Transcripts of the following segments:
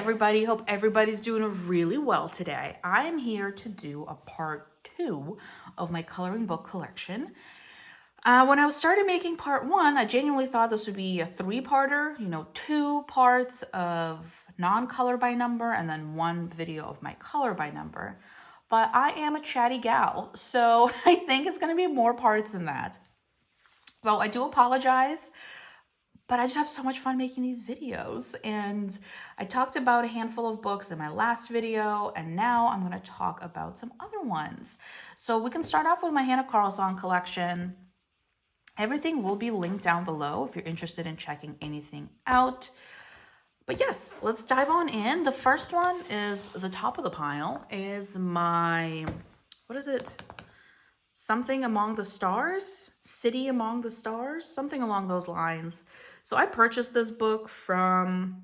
everybody. Hope everybody's doing really well today. I am here to do a part 2 of my coloring book collection. When I started making part 1, I genuinely thought this would be a 3-parter, 2 parts of non-color by number and then 1 video of my color by number. But I am a chatty gal, so I think it's going to be more parts than that. So I do apologize. But I just have so much fun making these videos, and I talked about a handful of books in my last video, and now I'm going to talk about some other ones. So we can start off with my Hannah Carlson collection. Everything will be linked down below if you're interested in checking anything out. But yes, let's dive on in. The first one is the top of the pile, is my, what is it? Something Among the Stars? City Among the Stars? Something along those lines. So I purchased this book from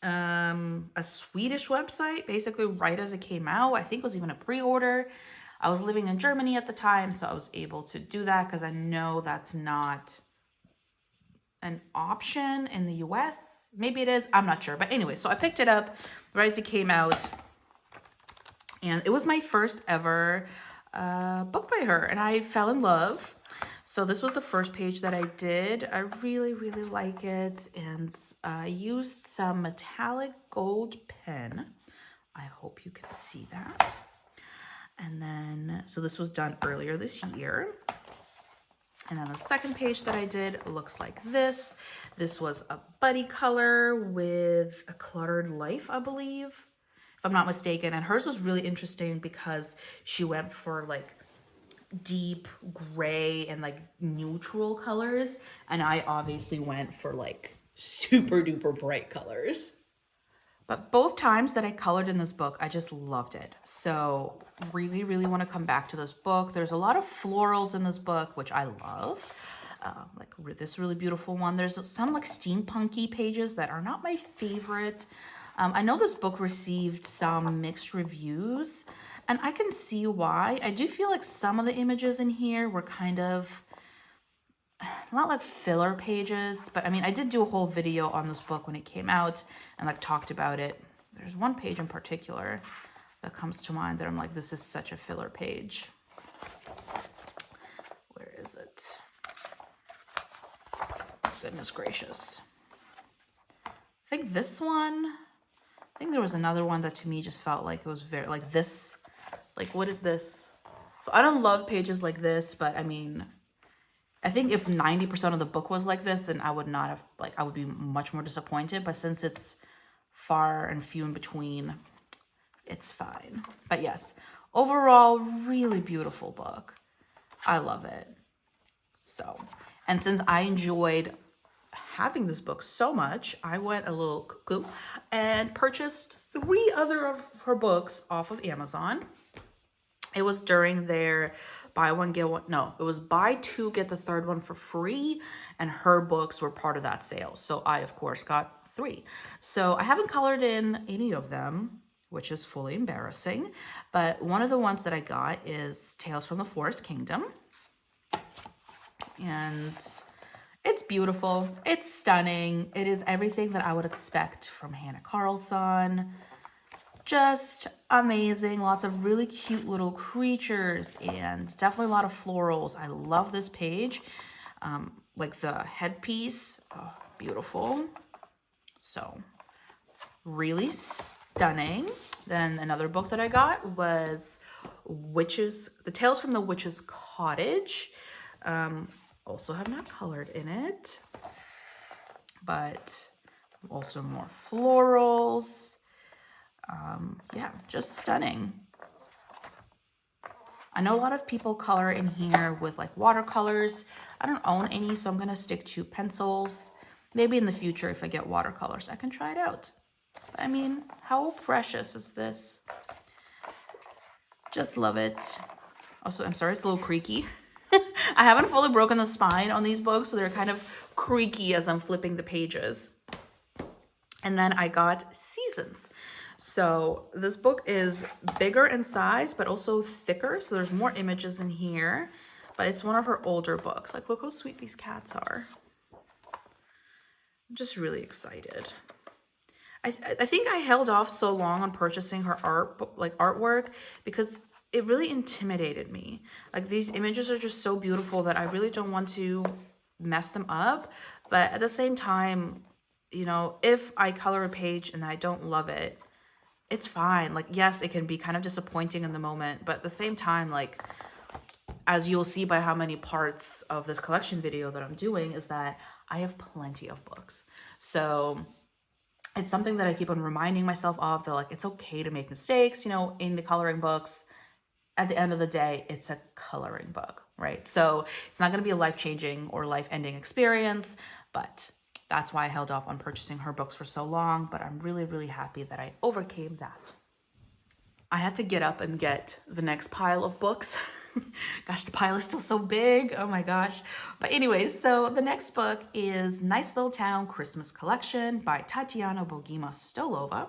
a Swedish website, basically right as it came out. I think it was even a pre-order. I was living in Germany at the time, so I was able to do that because I know that's not an option in the US. Maybe it is, I'm not sure. But anyway, so I picked it up right as it came out. And it was my first ever book by her, and I fell in love. So this was the first page that I did. I really, really like it, and I used some metallic gold pen. I hope you can see that. And then, so this was done earlier this year. And then the second page that I did looks like this. This was a buddy color with a cluttered life, I believe, if I'm not mistaken. And hers was really interesting because she went for like deep gray and like neutral colors, and I obviously went for like super duper bright colors. But both times that I colored in this book, I just loved it. So really, really want to come back to this book. There's a lot of florals in this book, which I love. Like this really beautiful one. There's some like steampunky pages that are not my favorite. I know this book received some mixed reviews, and I can see why. I do feel like some of the images in here were kind of, not like filler pages, but I mean, I did do a whole video on this book when it came out and like talked about it. There's one page in particular that comes to mind that I'm like, this is such a filler page. Where is it? Goodness gracious. I think this one, I think there was another one that to me just felt like it was very, like this, like what is this? So I don't love pages like this, but I mean, I think if 90% of the book was like this, then I would not have, like, I would be much more disappointed. But since it's far and few in between, it's fine. But yes, overall, really beautiful book. I love it. So, and since I enjoyed having this book so much, I went a little cuckoo and purchased 3 other of her books off of Amazon. It was during their buy one, get one. No, it was buy 2, get the 3rd one for free. And her books were part of that sale. So I, of course, got 3. So I haven't colored in any of them, which is fully embarrassing. But one of the ones that I got is Tales from the Forest Kingdom. And it's beautiful. It's stunning. It is everything that I would expect from Hannah Carlson. Just amazing. Lots of really cute little creatures and definitely a lot of florals. I love this page. Like the headpiece, oh, beautiful. So really stunning. Then another book that I got was The Tales from the Witch's Cottage. Also have not colored in it, but also more florals. Yeah, just stunning. I know a lot of people color in here with like watercolors. I don't own any, so I'm going to stick to pencils. Maybe in the future, if I get watercolors, I can try it out. I mean, how precious is this? Just love it. Also, I'm sorry, it's a little creaky. I haven't fully broken the spine on these books, so they're kind of creaky as I'm flipping the pages. And then I got Seasons. So this book is bigger in size, but also thicker. So there's more images in here, but it's one of her older books. Like, look how sweet these cats are. I'm just really excited. I think I held off so long on purchasing her artwork because it really intimidated me. Like these images are just so beautiful that I really don't want to mess them up. But at the same time, you know, if I color a page and I don't love it, it's fine. Like, yes, it can be kind of disappointing in the moment, but at the same time, like, as you'll see by how many parts of this collection video that I'm doing, is that I have plenty of books. So it's something that I keep on reminding myself of, that like, it's okay to make mistakes, you know, in the coloring books. At the end of the day, it's a coloring book, right? So it's not going to be a life-changing or life-ending experience, but that's why I held off on purchasing her books for so long. But I'm really, really happy that I overcame that. I had to get up and get the next pile of books. Gosh, the pile is still so big. Oh my gosh. But anyways, so the next book is Nice Little Town Christmas Collection by Tatiana Bogima Stolova.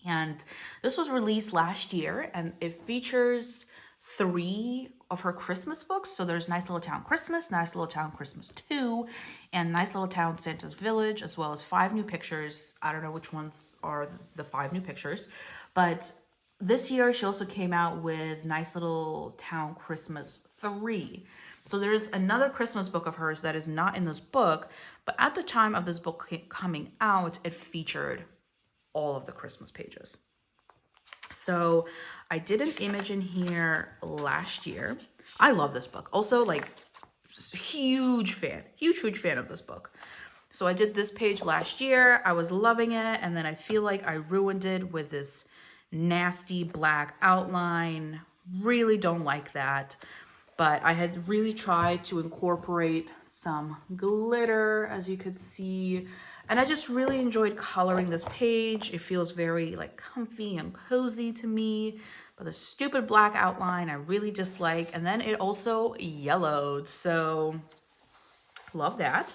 And this was released last year, and it features 3 of her Christmas books. So there's Nice Little Town Christmas, Nice Little Town Christmas 2, and Nice Little Town Santa's Village, as well as 5 new pictures. I don't know which ones are the 5 new pictures, but this year she also came out with Nice Little Town Christmas 3. So there's another Christmas book of hers that is not in this book, but at the time of this book coming out, it featured all of the Christmas pages. So I did an image in here last year. I love this book. Also, like, huge fan of this book. So I did this page last year. I was loving it. And then I feel like I ruined it with this nasty black outline. Really don't like that. But I had really tried to incorporate some glitter, as you could see. And I just really enjoyed coloring this page. It feels very like comfy and cozy to me. But the stupid black outline I really dislike. And then it also yellowed. So love that.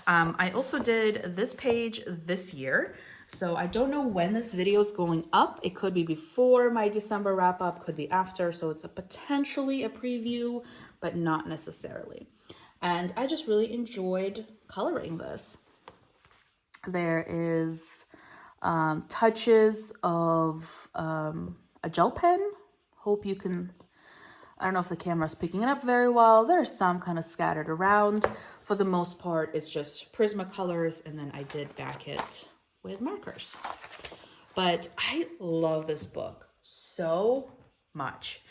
I also did this page this year. So I don't know when this video is going up. It could be before my December wrap up, could be after. So it's potentially a preview, but not necessarily. And I just really enjoyed coloring this. There is touches of a gel pen. Hope you can, I don't know if the camera's picking it up very well. There's some kind of scattered around. For the most part, it's just Prismacolors, and then I did back it with markers. But I love this book so much.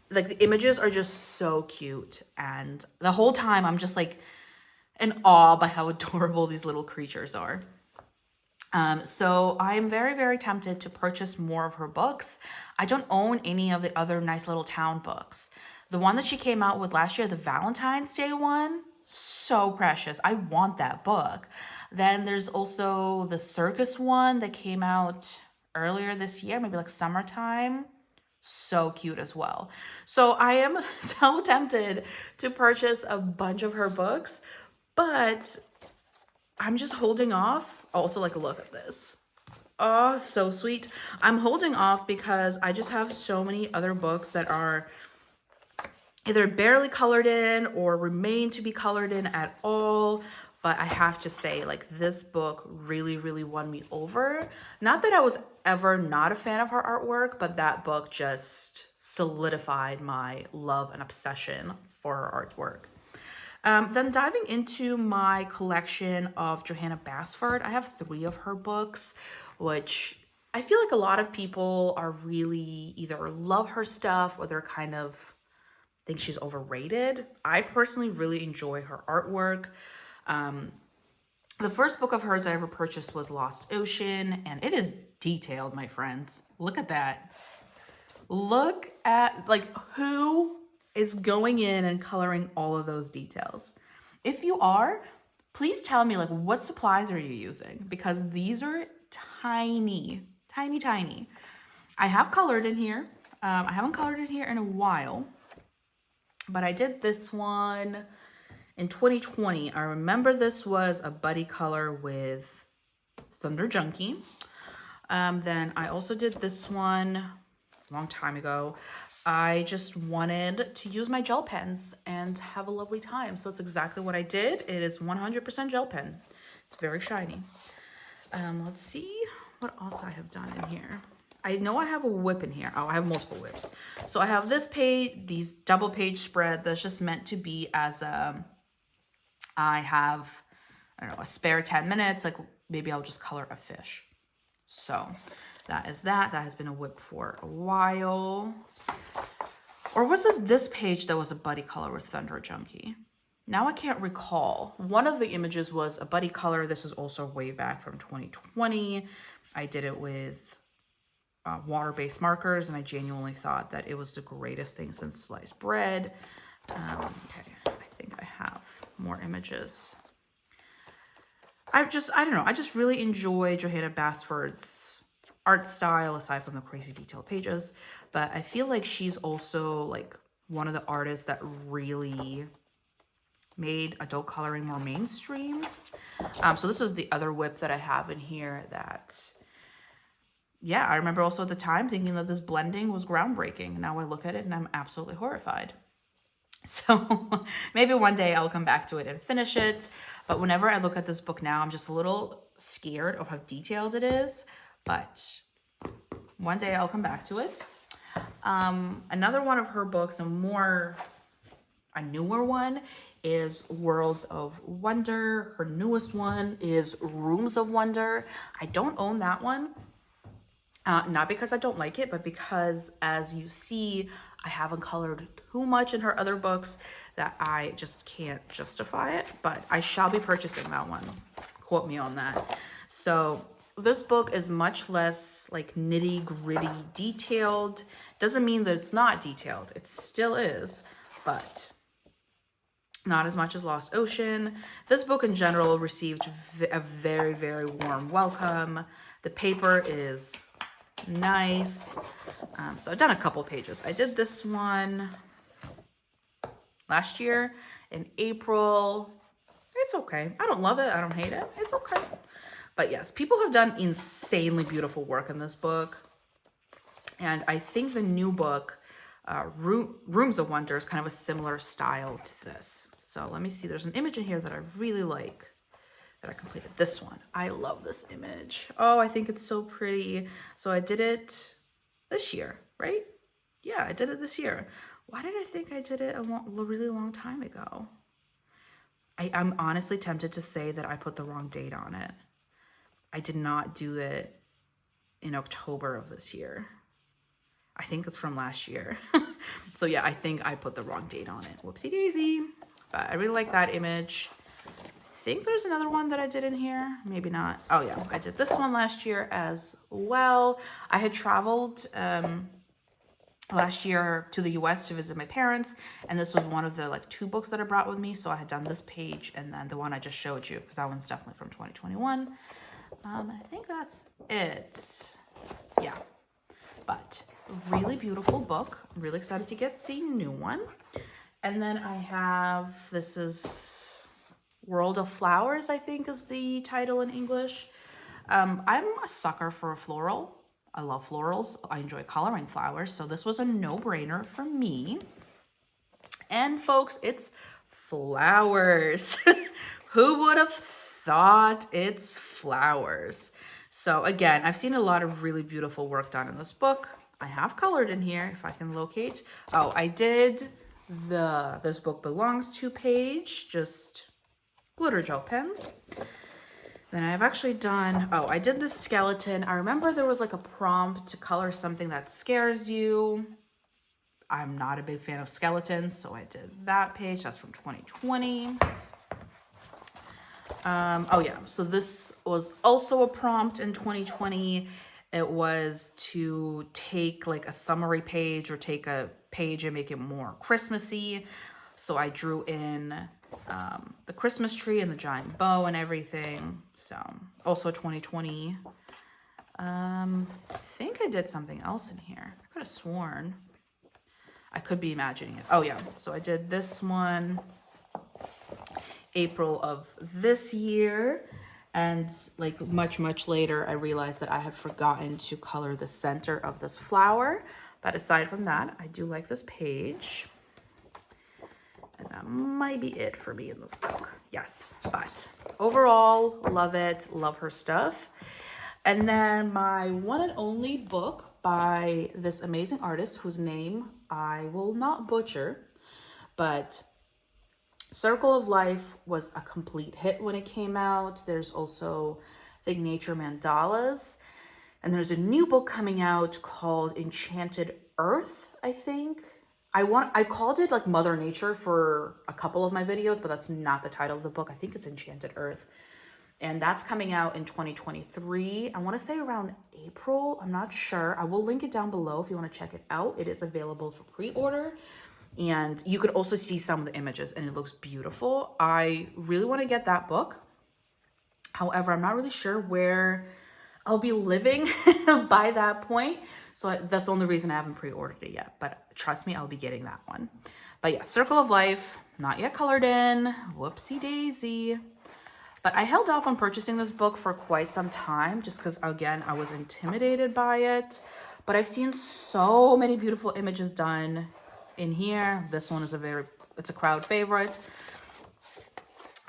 Like, the images are just so cute, and the whole time I'm just like in awe by how adorable these little creatures are. So I'm very, very tempted to purchase more of her books. I don't own any of the other Nice Little Town books. The one that she came out with last year, the Valentine's Day one, so precious. I want that book. Then there's also the circus one that came out earlier this year, maybe like summertime. So cute as well. So I am so tempted to purchase a bunch of her books, but I'm just holding off. Also, like, look at this. Oh, so sweet. I'm holding off because I just have so many other books that are either barely colored in or remain to be colored in at all. But I have to say, like, this book really, really won me over. Not that I was ever not a fan of her artwork, but that book just solidified my love and obsession for her artwork. Then diving into my collection of Johanna Basford, I have 3 of her books, which I feel like a lot of people are really either love her stuff or they're kind of think she's overrated. I personally really enjoy her artwork. The first book of hers I ever purchased was Lost Ocean, and it is detailed, my friends. Look at that. Look at, like, who is going in and coloring all of those details. If you are, please tell me, like, what supplies are you using? Because these are tiny, tiny, tiny. I have colored in here. I haven't colored in here in a while, but I did this one in 2020. I remember this was a buddy color with Thunder Junkie. Then I also did this one a long time ago. I just wanted to use my gel pens and have a lovely time. So it's exactly what I did. It is 100% gel pen. It's very shiny. Let's see what else I have done in here. I know I have a whip in here. Oh, I have multiple whips. So I have this page, these double page spread that's just meant to be as I have, I don't know, a spare 10 minutes. Like maybe I'll just color a fish. So that is that. That has been a whip for a while. Or was it this page that was a buddy color with Thunder Junkie? Now I can't recall. One of the images was a buddy color. This is also way back from 2020. I did it with water-based markers, and I genuinely thought that it was the greatest thing since sliced bread. Okay, I think I have more images. I don't know. I just really enjoy Johanna Basford's art style, aside from the crazy detailed pages. But I feel like she's also like one of the artists that really made adult coloring more mainstream. So this is the other whip that I have in here that, yeah, I remember also at the time thinking that this blending was groundbreaking. Now I look at it and I'm absolutely horrified. So maybe one day I'll come back to it and finish it. But whenever I look at this book now, I'm just a little scared of how detailed it is. But one day I'll come back to it. Another one of her books, a newer one, is Worlds of Wonder. Her newest one is Rooms of Wonder. I don't own that one. Not because I don't like it, but because, as you see, I haven't colored too much in her other books that I just can't justify it. But I shall be purchasing that one. Quote me on that. So this book is much less like nitty gritty detailed. Doesn't mean that it's not detailed. It still is, but not as much as Lost Ocean. This book in general received a very, very warm welcome. The paper is nice. So I've done a couple pages. I did this one last year in April. It's okay. I don't love it. I don't hate it. It's okay. But yes, people have done insanely beautiful work in this book. And I think the new book, Rooms of Wonder, is kind of a similar style to this. So let me see. There's an image in here that I really like that I completed. This one. I love this image. Oh, I think it's so pretty. So I did it this year, right? Yeah, I did it this year. Why did I think I did it a really long time ago? I'm honestly tempted to say that I put the wrong date on it. I did not do it in October of this year. I think it's from last year. So yeah, I think I put the wrong date on it. Whoopsie daisy. But I really like that image. I think there's another one that I did in here. Maybe not. Oh yeah, I did this one last year as well. I had traveled last year to the US to visit my parents, and this was one of the like 2 books that I brought with me. So I had done this page and then the one I just showed you, because that one's definitely from 2021. I think that's it. Yeah, but really beautiful book. I'm really excited to get the new one. And then I have, this is World of Flowers, I think is the title in English. I'm a sucker for a floral. I love florals. I enjoy coloring flowers. So this was a no-brainer for me. And folks, it's flowers. Who would have thought it's flowers? So again, I've seen a lot of really beautiful work done in this book. I have colored in here, if I can locate. Oh, I did the This Book Belongs To page, just glitter gel pens. Then I've actually done, oh, I did this skeleton. I remember there was like a prompt to color something that scares you. I'm not a big fan of skeletons, so I did that page. That's from 2020. Oh yeah, so this was also a prompt in 2020. It was to take like a summary page or take a page and make it more Christmassy. So I drew in the Christmas tree and the giant bow and everything. So also 2020. I think I did something else in here. I could have sworn. I could be imagining it. Oh yeah, so I did this one April of this year. And like much later, I realized that I had forgotten to color the center of this flower. But aside from that, I do like this page. And that might be it for me in this book. Yes, but overall, love it. Love her stuff. And then my one and only book by this amazing artist whose name I will not butcher, but Circle of Life was a complete hit when it came out. There's also, I think, Nature Mandalas. And there's a new book coming out called Enchanted Earth, I think. I called it like Mother Nature for a couple of my videos, but that's not the title of the book. I think it's Enchanted Earth. And that's coming out in 2023. I want to say around April. I'm not sure. I will link it down below if you want to check it out. It is available for pre-order. And you could also see some of the images and it looks beautiful. I really want to get that book. However, I'm not really sure where I'll be living by that point. So that's the only reason I haven't pre-ordered it yet. But trust me, I'll be getting that one. But yeah, Circle of Life, not yet colored in. Whoopsie daisy. But I held off on purchasing this book for quite some time just because, again, I was intimidated by it. But I've seen so many beautiful images done in here. This one is it's a crowd favorite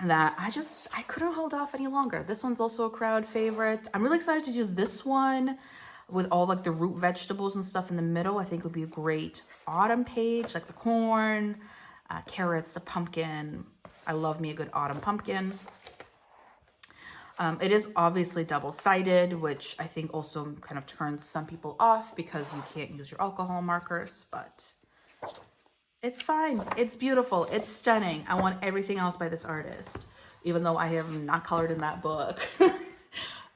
that I couldn't hold off any longer. This one's also a crowd favorite. I'm really excited to do this one with all like the root vegetables and stuff in the middle. I think it would be a great autumn page, like the corn, carrots, the pumpkin. I love me a good autumn pumpkin. It is obviously double-sided, which I think also kind of turns some people off because you can't use your alcohol markers, but it's fine. It's beautiful. It's stunning. I want everything else by this artist, even though I have not colored in that book.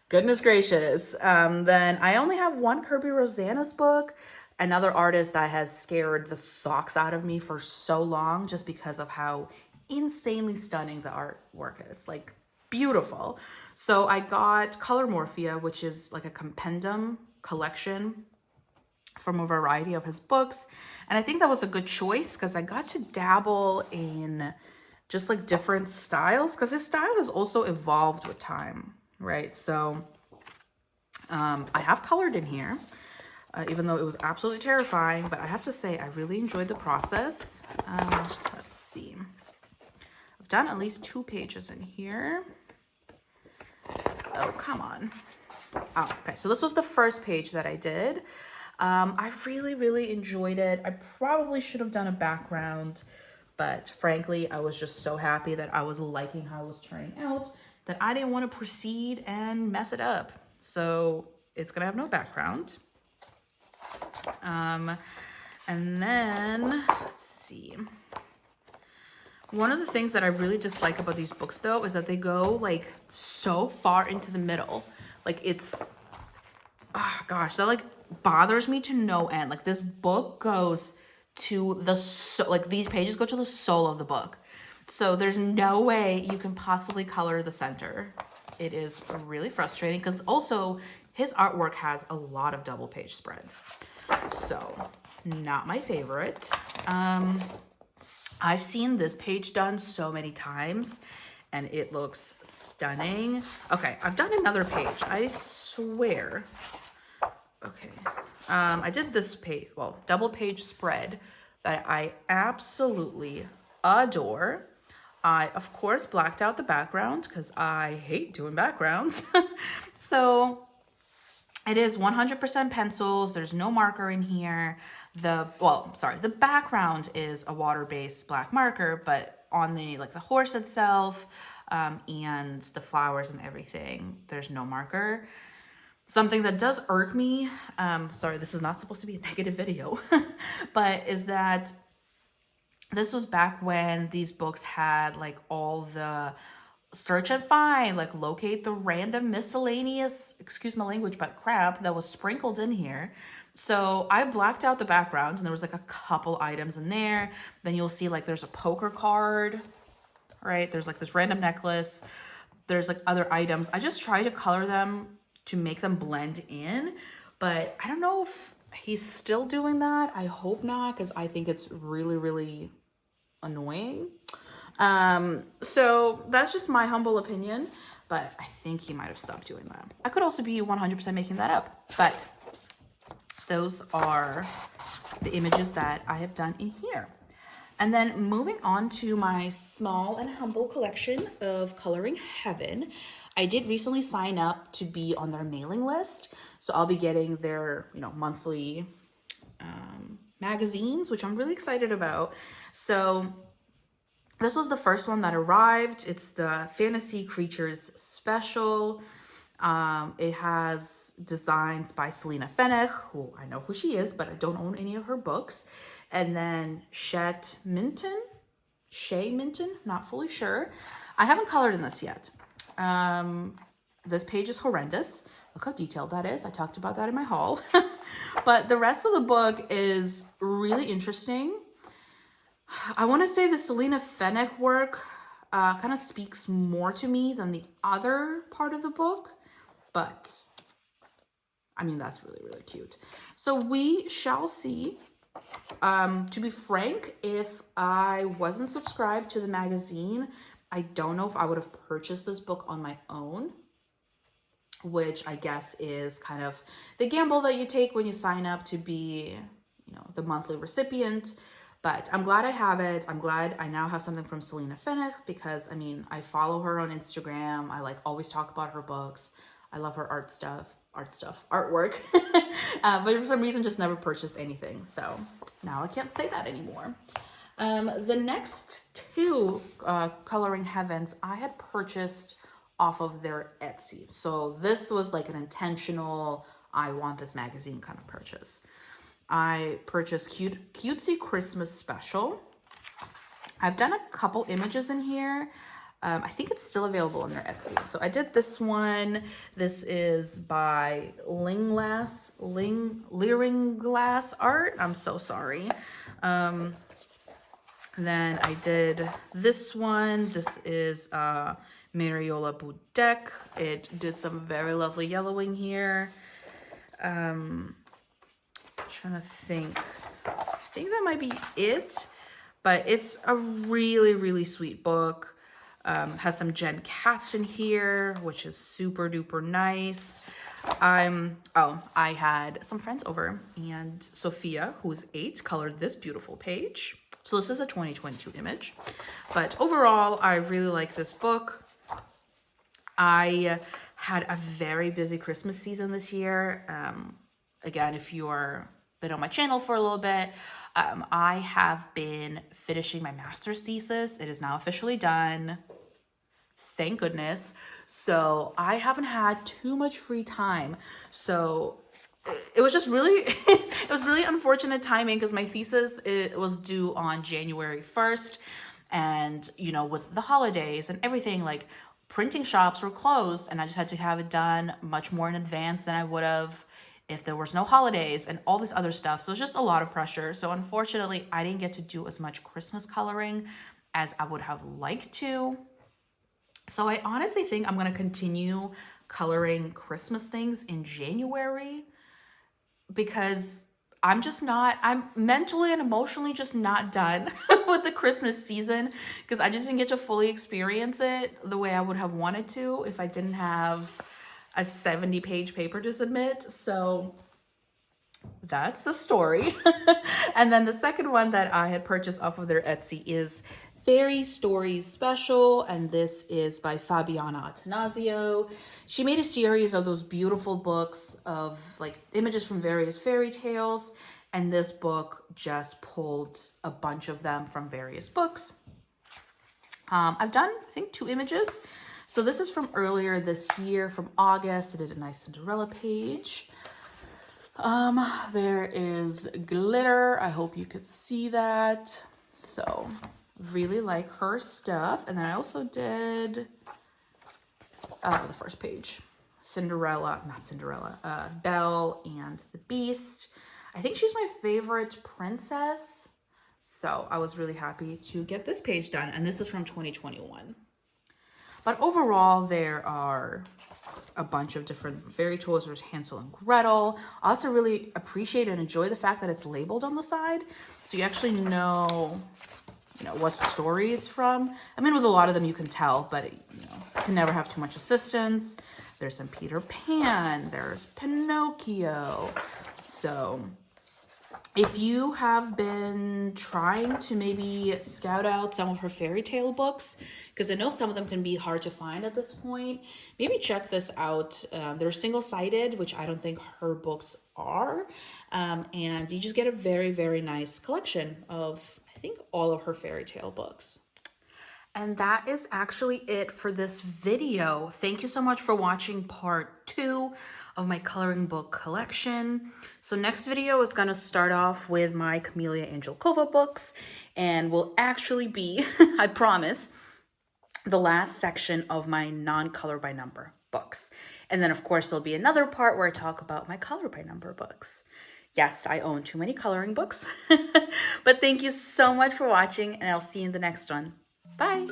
Goodness gracious. Then I only have one Kirby Rosanna's book, another artist that has scared the socks out of me for so long just because of how insanely stunning the artwork is. Like, beautiful. So I got Color Morphia, which is like a compendium collection from a variety of his books. And I think that was a good choice because I got to dabble in just like different styles because his style has also evolved with time, right? So I have colored in here, even though it was absolutely terrifying, but I have to say I really enjoyed the process. Let's see. I've done at least 2 pages in here. Oh, come on. Oh, okay. So this was the first page that I did. I really, really enjoyed it. I probably should have done a background, but frankly, I was just so happy that I was liking how it was turning out that I didn't want to proceed and mess it up. So it's going to have no background. And then, let's see. One of the things that I really dislike about these books, though, is that they go, like, so far into the middle. Like, it's, oh, gosh, that, like, bothers me to no end. Like, this book goes to the, like, these pages go to the soul of the book. So there's no way you can possibly color the center. It is really frustrating because also his artwork has a lot of double page spreads. So, not my favorite. I've seen this page done so many times and it looks stunning. Okay, I've done another page, I swear. Okay, I did this page, well, double page spread that I absolutely adore. I, of course, blacked out the background because I hate doing backgrounds. So it is 100% pencils. There's no marker in here. The background is a water-based black marker, but on the, like the horse itself and the flowers and everything, there's no marker. Something that does irk me, sorry, this is not supposed to be a negative video, but is that this was back when these books had like all the search and find, like locate the random miscellaneous, excuse my language, but crap that was sprinkled in here. So I blacked out the background and there was like a couple items in there. Then you'll see like there's a poker card, right? There's like this random necklace. There's like other items. I just try to color them to make them blend in, but I don't know if he's still doing that. I hope not, because I think it's really, really annoying. So that's just my humble opinion, but I think he might have stopped doing that. I could also be 100% making that up, but those are the images that I have done in here. And then moving on to my small and humble collection of Coloring Heaven. I did recently sign up to be on their mailing list. So I'll be getting their, monthly magazines, which I'm really excited about. So this was the first one that arrived. It's the Fantasy Creatures Special. It has designs by Selena Fenech, who I know who she is, but I don't own any of her books. And then Shay Minton, not fully sure. I haven't colored in this yet. This page is horrendous. Look how detailed that is. I talked about that in my haul. But the rest of the book is really interesting. I want to say the Selena Fenech work kind of speaks more to me than the other part of the book. But, I mean, that's really, really cute. So we shall see. To be frank, if I wasn't subscribed to the magazine, I don't know if I would have purchased this book on my own, which I guess is kind of the gamble that you take when you sign up to be, the monthly recipient. But I'm glad I have it. I'm glad I now have something from Selena Fenech because, I mean, I follow her on Instagram. I always talk about her books. I love her artwork. But for some reason, just never purchased anything. So now I can't say that anymore. The next two Coloring Heavens I had purchased off of their Etsy. So this was like an intentional, I want this magazine kind of purchase. I purchased Cutesy Christmas Special. I've done a couple images in here. I think it's still available on their Etsy. So I did this one. This is by Leering Glass Art. I'm so sorry. Then I did this one. This is Mariola Budek. It did some very lovely yellowing here. Trying to think. I think that might be it. But it's a really, really sweet book. Has some Jen Katz in here, which is super duper nice. I had some friends over, and Sophia, who is 8, colored this beautiful page. So this is a 2022 image, but overall, I really like this book. I had a very busy Christmas season this year. Again, if you're been on my channel for a little bit, I have been finishing my master's thesis. It is now officially done. Thank goodness. So I haven't had too much free time. So it was just really, it was really unfortunate timing because my thesis, it was due on January 1st. And, with the holidays and everything, printing shops were closed and I just had to have it done much more in advance than I would have if there was no holidays and all this other stuff. So it's just a lot of pressure. So unfortunately, I didn't get to do as much Christmas coloring as I would have liked to. So I honestly think I'm going to continue coloring Christmas things in January because I'm mentally and emotionally just not done with the Christmas season because I just didn't get to fully experience it the way I would have wanted to if I didn't have a 70-page paper to submit. So that's the story. And then the second one that I had purchased off of their Etsy is Fairy Stories Special, and this is by Fabiana Attanasio. She made a series of those beautiful books of images from various fairy tales, and this book just pulled a bunch of them from various books. I've done, I think, 2 images. So this is from earlier this year, from August. I did a nice Cinderella page. There is glitter. I hope you could see that. So really like her stuff. And then I also did the first page, Belle and the Beast. I think she's my favorite princess. So I was really happy to get this page done. And this is from 2021. But overall, there are a bunch of different fairy tales. There's Hansel and Gretel. I also really appreciate and enjoy the fact that it's labeled on the side. So you actually know what story it's from. I mean, with a lot of them you can tell, but you can never have too much assistance. There's some Peter Pan. There's Pinocchio. So If you have been trying to maybe scout out some of her fairy tale books, because I know some of them can be hard to find at this point, maybe check this out. They're single-sided, which I don't think her books are. And you just get a very, very nice collection of, I think, all of her fairy tale books. And that is actually it for this video. Thank you so much for watching part 2 of my coloring book collection. So next video is gonna start off with my Camellia Angelkova books, and will actually be, I promise, the last section of my non-color by number books. And then of course there'll be another part where I talk about my color by number books. Yes, I own too many coloring books. But thank you so much for watching, and I'll see you in the next one. Bye.